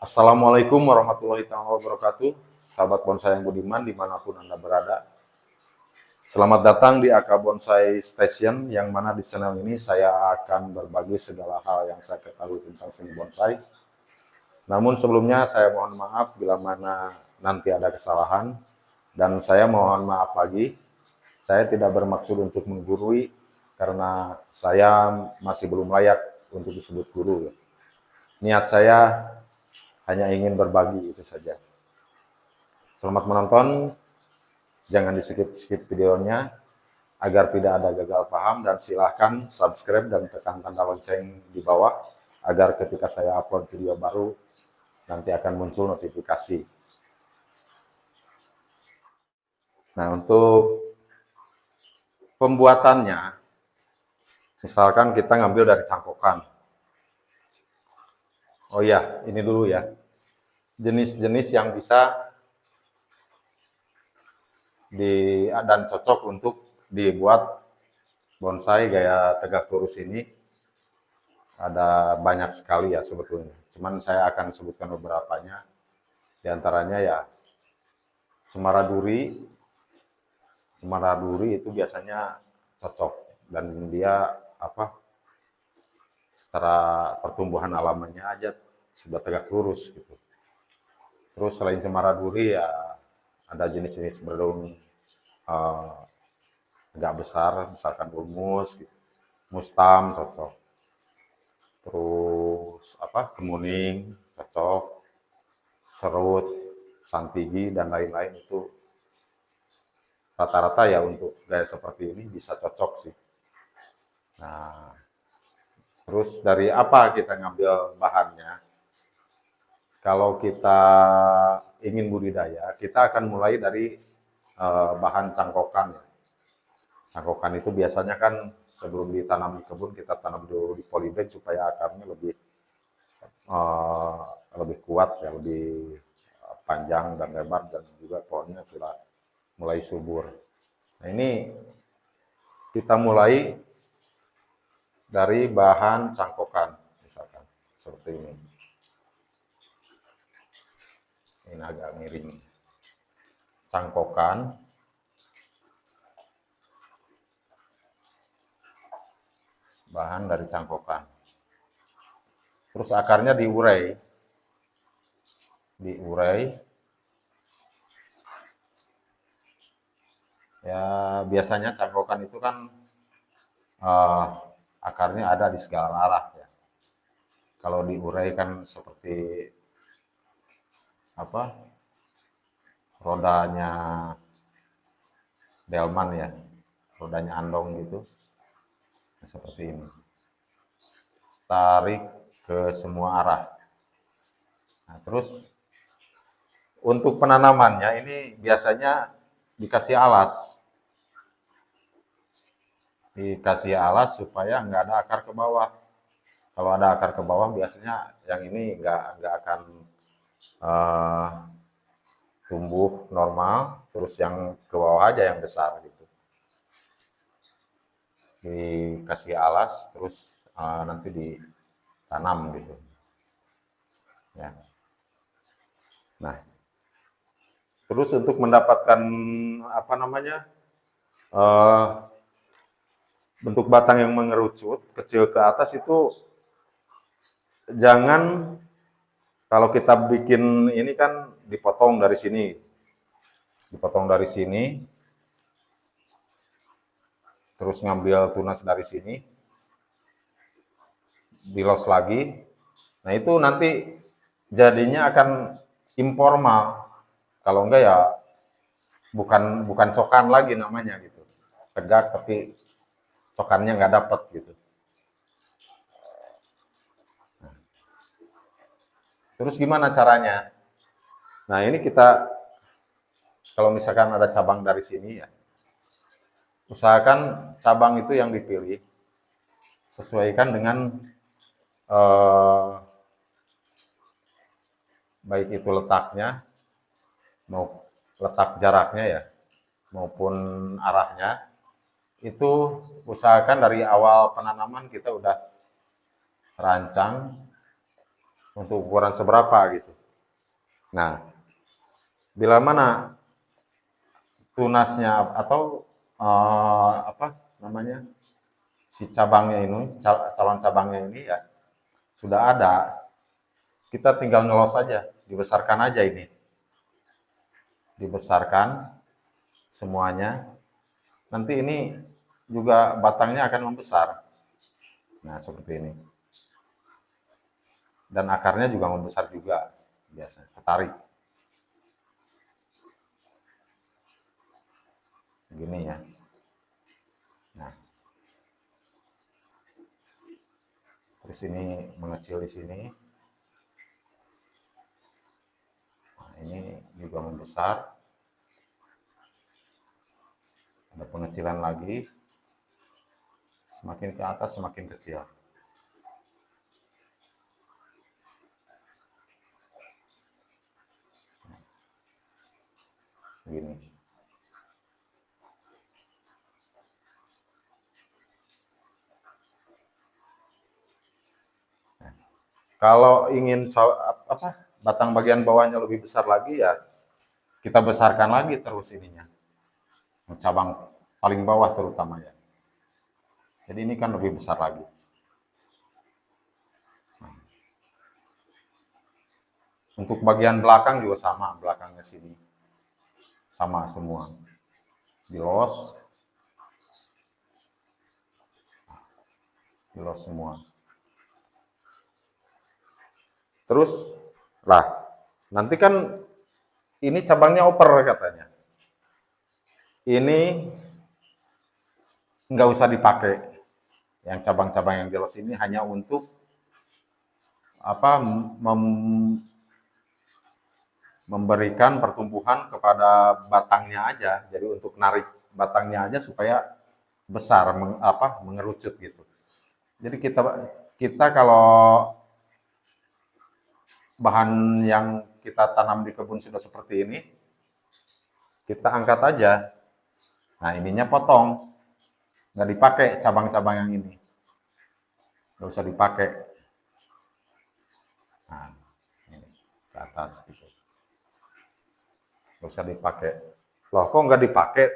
Assalamualaikum warahmatullahi wabarakatuh. Sahabat bonsai yang budiman dimanapun Anda berada. Selamat datang di AK Bonsai Station, yang mana di channel ini saya akan berbagi segala hal yang saya ketahui tentang seni bonsai. Namun sebelumnya saya mohon maaf bila mana nanti ada kesalahan. Dan saya mohon maaf lagi, saya tidak bermaksud untuk menggurui karena saya masih belum layak untuk disebut guru. Niat saya hanya ingin berbagi, itu saja. Selamat menonton, jangan di-skip videonya agar tidak ada gagal paham, dan silahkan subscribe dan tekan tanda lonceng di bawah agar ketika saya upload video baru nanti akan muncul notifikasi. Nah, untuk pembuatannya, misalkan kita ngambil dari cangkokan. Oh iya, ini dulu ya. Jenis-jenis yang bisa dan cocok untuk dibuat bonsai gaya tegak lurus ini ada banyak sekali ya sebetulnya. Cuman saya akan sebutkan beberapanya. Di antaranya ya cemara duri. Cemara duri itu biasanya cocok dan dia secara pertumbuhan alaminya aja sudah tegak lurus gitu. Terus selain cemara duri ya ada jenis-jenis berdaun agak besar, misalkan ulmus, gitu. Mustam cocok. Terus kemuning cocok, serut, santigi dan lain-lain itu rata-rata ya untuk gaya seperti ini bisa cocok sih. Nah, terus dari apa kita ngambil bahannya? Kalau kita ingin budidaya, kita akan mulai dari bahan cangkokan. Cangkokan itu biasanya kan sebelum ditanam di kebun kita tanam dulu di polybag supaya akarnya lebih kuat ya, lebih panjang dan lebar, dan juga pohonnya sudah mulai subur. Nah, ini kita mulai dari bahan cangkokan, misalkan seperti ini. Ini agak miring. Cangkokan, bahan dari cangkokan. Terus akarnya diurai. Ya, biasanya cangkokan itu kan akarnya ada di segala arah ya. Kalau diurai kan seperti rodanya delman ya, rodanya andong gitu. Nah, seperti ini. Tarik ke semua arah. Nah, terus untuk penanamannya ini biasanya dikasih alas. Dikasih alas supaya nggak ada akar ke bawah. Kalau ada akar ke bawah biasanya yang ini nggak akan tumbuh normal, terus yang ke bawah aja yang besar gitu. Dikasih alas, terus nanti ditanam gitu. Ya. Nah, terus untuk mendapatkan bentuk batang yang mengerucut kecil ke atas itu jangan, kalau kita bikin ini kan dipotong dari sini, terus ngambil tunas dari sini, dilos lagi. Nah, itu nanti jadinya akan informal. Kalau enggak ya bukan cokan lagi namanya gitu. Tegak tapi cokannya nggak dapet gitu. Nah, terus gimana caranya? Nah, ini kita kalau misalkan ada cabang dari sini ya, usahakan cabang itu yang dipilih sesuaikan dengan baik itu letaknya, mau letak jaraknya ya, maupun arahnya. Itu usahakan dari awal penanaman kita udah rancang untuk ukuran seberapa gitu. Nah, bila mana tunasnya atau apa namanya si cabangnya ini, calon cabangnya ini ya sudah ada, kita tinggal ngelos aja, dibesarkan aja ini, dibesarkan semuanya. Nanti ini juga batangnya akan membesar. Nah, seperti ini. Dan akarnya juga membesar juga, biasanya, ketarik. Begini ya. Nah, terus ini mengecil di sini. Nah, ini juga membesar. Ada pengecilan lagi. Semakin ke atas semakin kecil. Begini. Kalau ingin apa batang bagian bawahnya lebih besar lagi ya kita besarkan lagi terus ininya. Cabang paling bawah terutama ya. Jadi ini kan lebih besar lagi. Untuk bagian belakang juga sama, belakangnya sini. Sama semua. Dilos. Dilos semua. Terus lah, nanti kan ini cabangnya oper katanya. Ini nggak usah dipakai. Yang cabang-cabang yang dilos ini hanya untuk apa memberikan pertumbuhan kepada batangnya aja. Jadi untuk narik batangnya aja supaya besar, mengerucut gitu. Jadi kita kalau bahan yang kita tanam di kebun sudah seperti ini, kita angkat aja. Nah, ininya potong. Nggak dipakai cabang-cabang yang ini. Nggak usah dipakai. Nah, ini ke atas gitu. Nggak usah dipakai. Loh, kok nggak dipakai?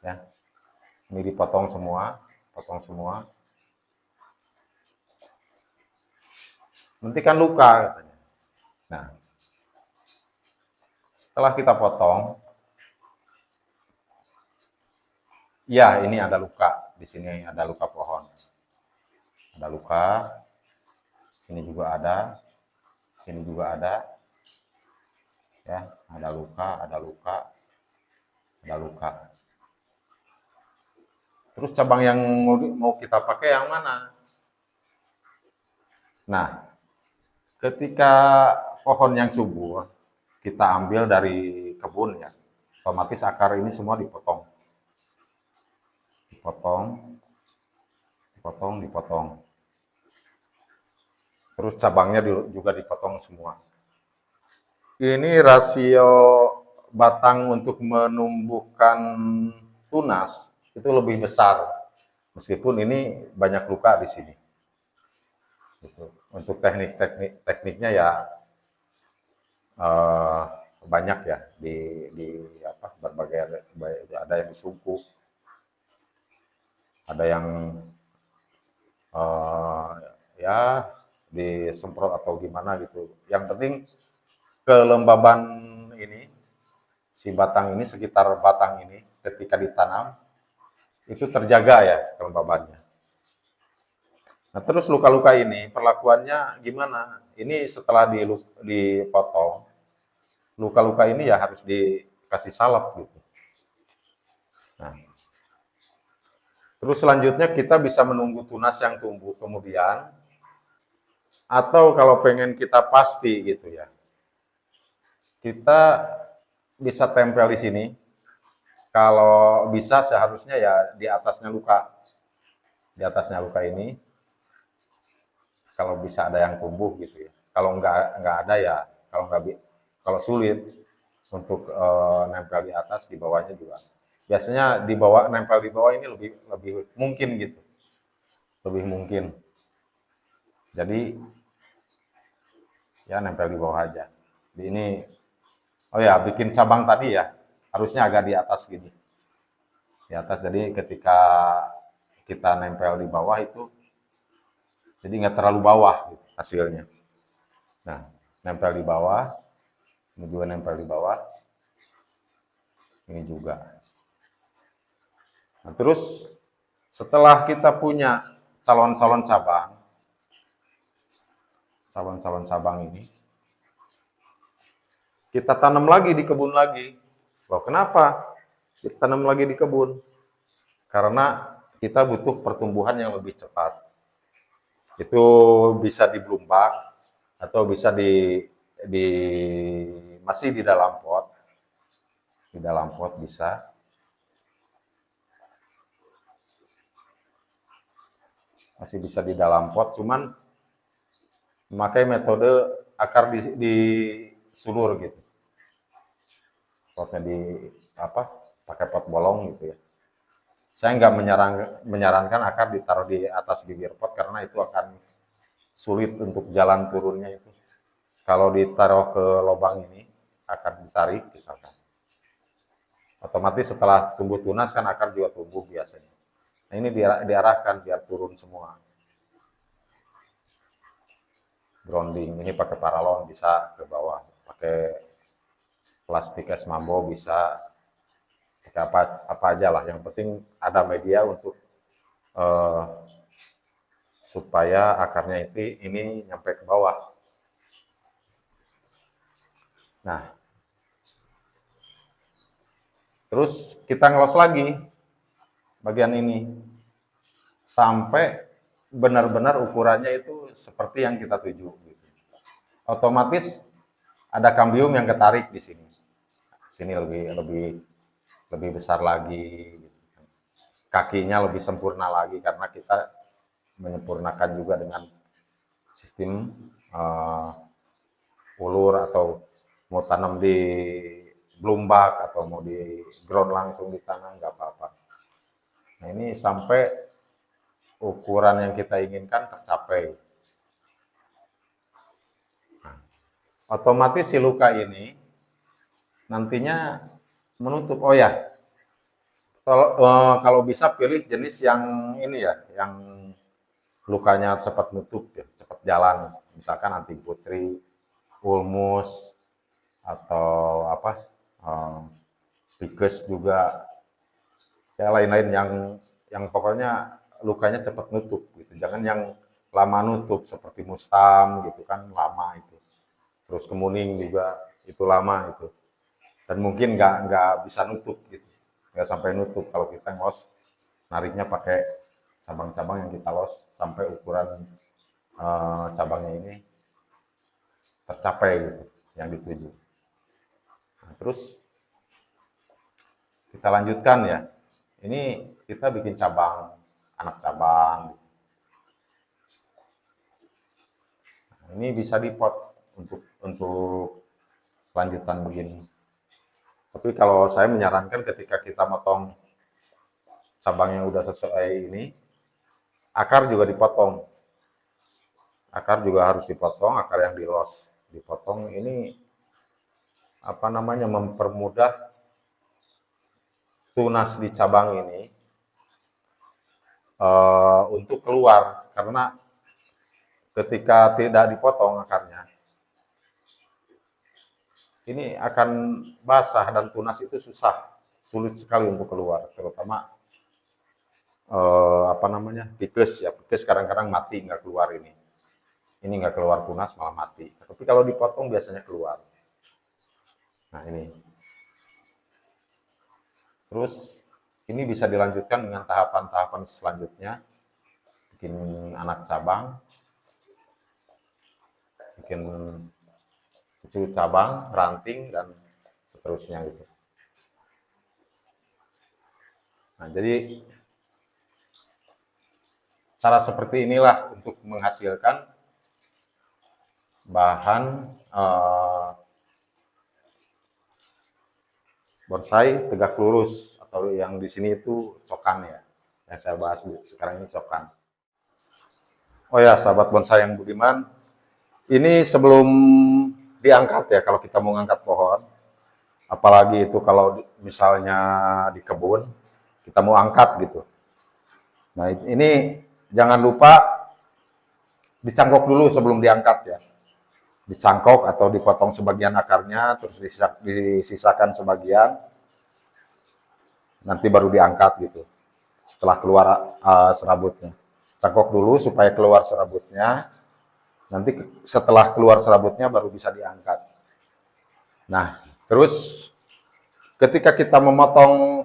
Ya, ini dipotong semua, potong semua. Nanti kan luka katanya. Nah, setelah kita potong, ya ini ada luka. Di sini ada luka pohon. Ada luka. Sini juga ada. Sini juga ada. Ya, ada luka, ada luka, ada luka. Terus cabang yang mau kita pakai yang mana? Nah, ketika pohon yang subur kita ambil dari kebun ya, otomatis akar ini semua dipotong. Dipotong, dipotong, dipotong. Terus cabangnya juga dipotong semua. Ini rasio batang untuk menumbuhkan tunas itu lebih besar. Meskipun ini banyak luka di sini. Gitu. Untuk tekniknya ya banyak ya di berbagai, ada yang disungkup, ada yang ya disemprot atau gimana gitu. Yang penting kelembaban ini si batang ini, sekitar batang ini ketika ditanam itu terjaga ya kelembabannya. Nah, terus luka-luka ini perlakuannya gimana? Ini setelah dipotong, luka-luka ini ya harus dikasih salep gitu. Nah, terus selanjutnya kita bisa menunggu tunas yang tumbuh kemudian, atau kalau pengen kita pasti gitu ya, kita bisa tempel di sini. Kalau bisa seharusnya ya di atasnya luka. Di atasnya luka ini, kalau bisa ada yang tumbuh gitu ya. Kalau nggak ada ya, kalau sulit untuk nempel di atas, di bawahnya juga. Biasanya nempel di bawah ini lebih mungkin gitu. Lebih mungkin. Jadi Ya, nempel di bawah aja. Di ini, oh ya, bikin cabang tadi ya, harusnya agak di atas gini. Di atas, jadi ketika kita nempel di bawah itu, jadi nggak terlalu bawah gitu, hasilnya. Nah, nempel di bawah, ini juga nempel di bawah, ini juga. Nah, terus setelah kita punya calon-calon cabang ini, kita tanam lagi di kebun lagi. Loh, kenapa ditanam lagi di kebun? Karena kita butuh pertumbuhan yang lebih cepat. Itu bisa di bloom bag atau bisa di masih di dalam pot. Di dalam pot bisa. Masih bisa di dalam pot, cuman memakai metode akar di sulur gitu. Potnya pakai pot bolong gitu ya. Saya nggak menyarankan akar ditaruh di atas bibir pot karena itu akan sulit untuk jalan turunnya itu. Kalau ditaruh ke lubang ini, akan ditarik misalkan. Otomatis setelah tumbuh tunas kan akar juga tumbuh biasanya. Nah, ini diarahkan biar turun semua. Grounding, ini pakai paralon bisa ke bawah. Pakai plastik es mambo bisa. Pakai apa aja lah. Yang penting ada media untuk supaya akarnya ini nyampe ke bawah. Nah, terus kita ngelos lagi bagian ini sampai benar-benar ukurannya itu seperti yang kita tuju. Gitu. Otomatis ada kambium yang ketarik di sini. Sini lebih besar lagi. Kakinya lebih sempurna lagi karena kita menyempurnakan juga dengan sistem ulur atau mau tanam di bloom bag atau mau di ground langsung di tanah nggak apa-apa. Nah, ini sampai ukuran yang kita inginkan tercapai. Nah, otomatis si luka ini nantinya menutup. Oh ya, kalau bisa pilih jenis yang ini ya, yang lukanya cepat nutup ya, cepat jalan. Misalkan anti putri, ulmus, atau pikes juga, ya lain-lain yang pokoknya lukanya cepat nutup gitu. Jangan yang lama nutup seperti mustam gitu kan, lama itu. Terus kemuning juga itu lama itu. Dan mungkin nggak bisa nutup gitu. Nggak sampai nutup kalau kita ngos nariknya pakai cabang-cabang yang kita los sampai ukuran cabangnya ini tercapai gitu yang dituju. Nah, terus kita lanjutkan ya. Ini kita bikin cabang, anak cabang. Nah, ini bisa dipot untuk lanjutan begini. Tapi kalau saya menyarankan ketika kita motong cabang yang udah sesuai ini, akar juga dipotong. Akar juga harus dipotong, akar yang dilos dipotong. Ini mempermudah tunas di cabang ini untuk keluar, karena ketika tidak dipotong akarnya, ini akan basah dan tunas itu sulit sekali untuk keluar, terutama pikes ya, pikes kadang-kadang mati nggak keluar ini nggak keluar tunas malah mati. Tapi kalau dipotong biasanya keluar. Nah ini. Terus ini bisa dilanjutkan dengan tahapan-tahapan selanjutnya. Bikin anak cabang, bikin cucu cabang, ranting, dan seterusnya gitu. Nah, jadi cara seperti inilah untuk menghasilkan bahan bonsai tegak lurus, atau yang di sini itu cokan ya. Yang saya bahas sekarang ini cokan. Oh ya, sahabat bonsai yang budiman, Ini sebelum diangkat ya, kalau kita mau ngangkat pohon, apalagi itu kalau misalnya di kebun, kita mau angkat gitu. Nah, ini jangan lupa dicangkok dulu sebelum diangkat ya. Dicangkok atau dipotong sebagian akarnya, terus disisakan sebagian, nanti baru diangkat gitu. Setelah keluar serabutnya. Cangkok dulu supaya keluar serabutnya, nanti setelah keluar serabutnya baru bisa diangkat. Nah, terus ketika kita memotong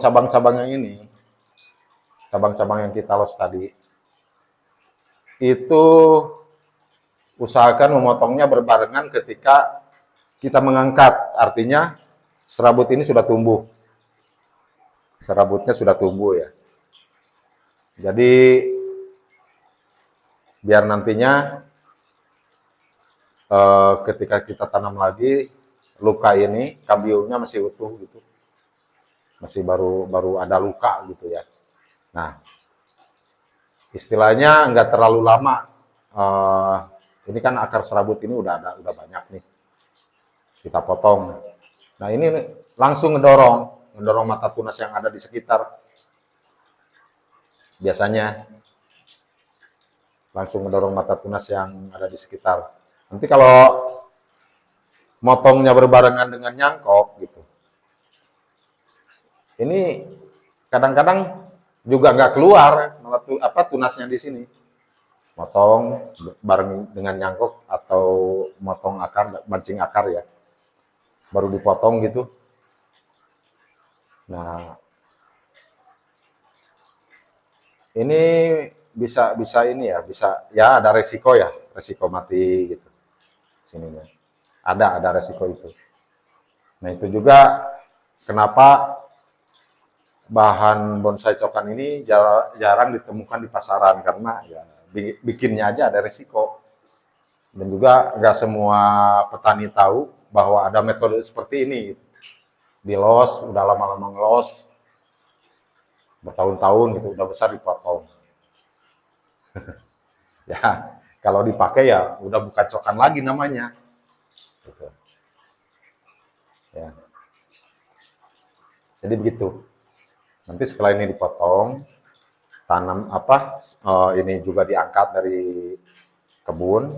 cabang-cabang yang ini, cabang-cabang yang kita los tadi, itu usahakan memotongnya berbarengan ketika kita mengangkat. Artinya serabut ini sudah tumbuh. Serabutnya sudah tumbuh ya. Jadi biar nantinya ketika kita tanam lagi, luka ini, kambiumnya masih utuh gitu. Masih baru ada luka gitu ya. Nah, istilahnya nggak terlalu lama. Ini kan akar serabut ini udah banyak nih. Kita potong. Nah, ini langsung mendorong mata tunas yang ada di sekitar. Biasanya langsung mendorong mata tunas yang ada di sekitar. Nanti kalau motongnya berbarengan dengan nyangkok gitu, ini kadang-kadang juga nggak keluar tunasnya di sini. Motong bareng dengan nyangkok atau motong akar, mancing akar ya, baru dipotong gitu. Nah, ini bisa ini ya, bisa ya ada resiko mati gitu. Sininya. Ada resiko itu. Nah, itu juga kenapa bahan bonsai cokan ini jarang ditemukan di pasaran, karena ya bikinnya aja ada resiko. Dan juga nggak semua petani tahu bahwa ada metode seperti ini. Dilos, udah lama-lama ngelos, bertahun-tahun gitu, udah besar dipotong. Ya, kalau dipakai ya udah bukan cokan lagi namanya. Gitu. Ya. Jadi begitu. Nanti setelah ini dipotong, tanam ini juga diangkat dari kebun,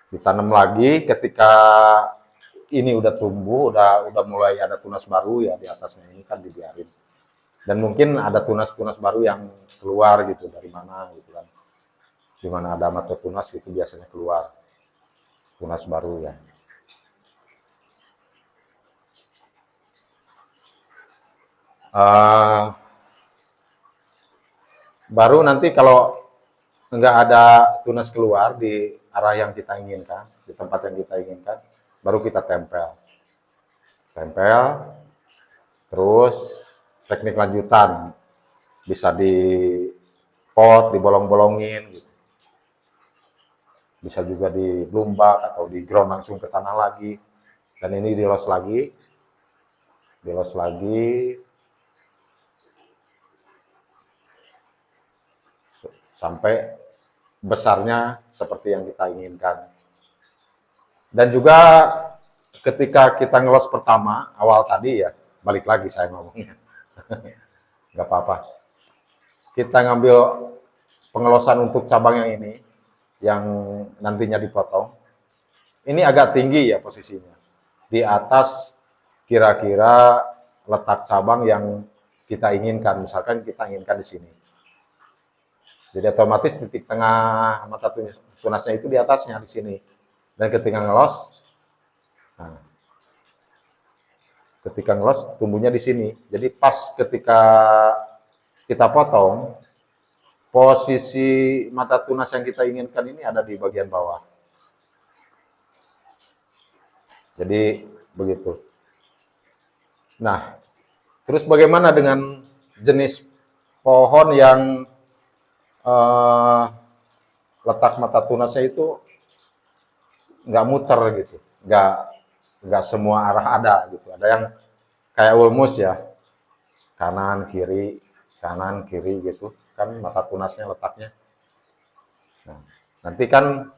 ditanam lagi ketika ini udah tumbuh, udah mulai ada tunas baru ya di atasnya, ini kan dibiarin. Dan mungkin ada tunas-tunas baru yang keluar gitu, dari mana gitu kan. Di mana ada mata tunas itu biasanya keluar tunas baru ya. Baru nanti kalau nggak ada tunas keluar di arah yang kita inginkan, di tempat yang kita inginkan, baru kita tempel. Terus teknik lanjutan, bisa di pot, dibolong-bolongin, gitu. Bisa juga di blumbak atau di ground langsung ke tanah lagi. Dan ini dilos lagi, sampai besarnya seperti yang kita inginkan. Dan juga ketika kita ngelos pertama, awal tadi ya, balik lagi saya ngomongnya. Nggak apa-apa. Kita ngambil pengelosan untuk cabang yang ini, yang nantinya dipotong. Ini agak tinggi ya posisinya. Di atas kira-kira letak cabang yang kita inginkan. Misalkan kita inginkan di sini. Jadi otomatis titik tengah mata tunasnya itu di atasnya, di sini. Dan ketika ngelos, tumbuhnya di sini. Jadi pas ketika kita potong, posisi mata tunas yang kita inginkan ini ada di bagian bawah. Jadi begitu. Nah, terus bagaimana dengan jenis pohon yang letak mata tunasnya itu nggak muter gitu, nggak semua arah ada gitu. Ada yang kayak ulmus ya, kanan kiri kanan kiri gitu kan mata tunasnya letaknya. Nah, nanti kan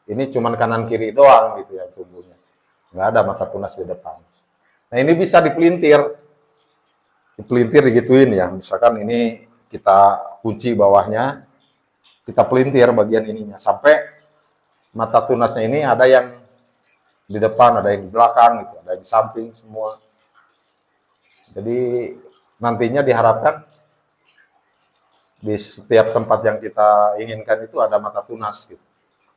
ini cuman kanan kiri doang gitu yang tumbuhnya, nggak ada mata tunas di depan. Nah ini bisa dipelintir digituin ya. Misalkan ini kita kunci bawahnya, kita pelintir bagian ininya sampai mata tunasnya ini ada yang di depan, ada yang di belakang, gitu, ada yang di samping semua. Jadi nantinya diharapkan di setiap tempat yang kita inginkan itu ada mata tunas gitu.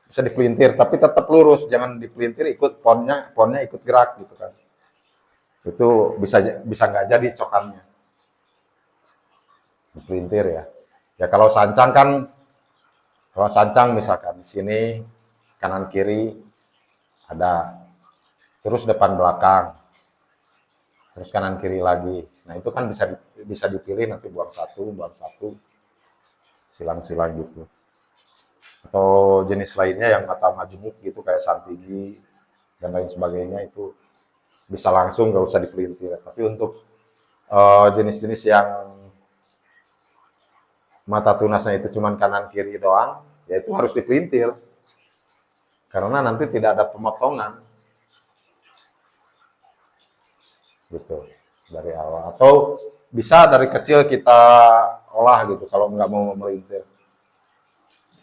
Bisa dipelintir, tapi tetap lurus, jangan dipelintir ikut ponnya ikut gerak gitu kan. Itu bisa nggak jadi cokannya. Dipelintir ya. Ya kalau sancang misalkan di sini kanan kiri ada, terus depan belakang, terus kanan kiri lagi. Nah itu kan bisa dipilih nanti buang satu, silang-silang gitu. Atau jenis lainnya yang mata majemuk gitu kayak santigi dan lain sebagainya itu bisa langsung nggak usah dipelintir. Tapi untuk jenis-jenis yang mata tunasnya itu cuma kanan kiri doang, ya itu harus dipelintir. Karena nanti tidak ada pemotongan. Gitu dari awal. Atau bisa dari kecil kita olah gitu kalau nggak mau melintir.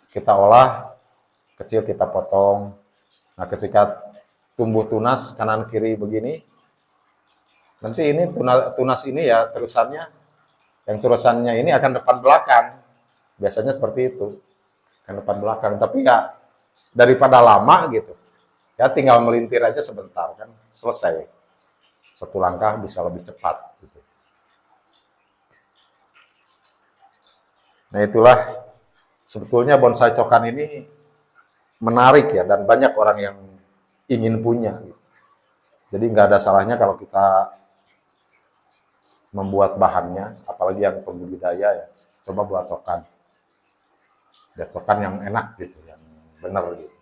Kita olah, kecil kita potong. Nah ketika tumbuh tunas kanan kiri begini, nanti ini tunas ini ya terusannya ini akan depan belakang. Biasanya seperti itu, akan depan belakang. Tapi ya daripada lama gitu, ya tinggal melintir aja sebentar kan selesai. Satu langkah bisa lebih cepat. Gitu. Nah itulah sebetulnya bonsai cokan ini menarik ya dan banyak orang yang ingin punya. Jadi nggak ada salahnya kalau kita membuat bahannya, apalagi yang pembudidaya ya, coba buat cokan. Ya cokan yang enak gitu, yang benar gitu.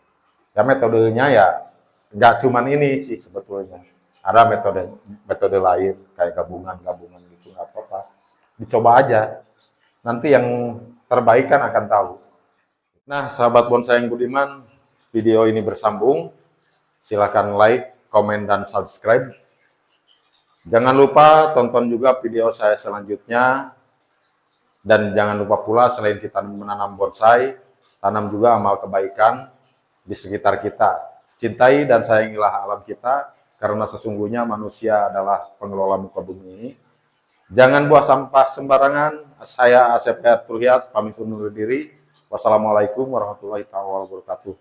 Ya metodenya ya nggak cuman ini sih sebetulnya. Ada metode lain kayak gabungan gitu nggak apa-apa. Dicoba aja. Nanti yang terbaik kan akan tahu. Nah, sahabat bonsai yang budiman, video ini bersambung. Silahkan like, komen, dan subscribe. Jangan lupa tonton juga video saya selanjutnya. Dan jangan lupa pula selain kita menanam bonsai, tanam juga amal kebaikan di sekitar kita. Cintai dan sayangilah alam kita, karena sesungguhnya manusia adalah pengelola muka bumi ini. Jangan buang sampah sembarangan. Saya Asep Hayatul Hidayat, pamit undur diri. Wassalamualaikum warahmatullahi wabarakatuh.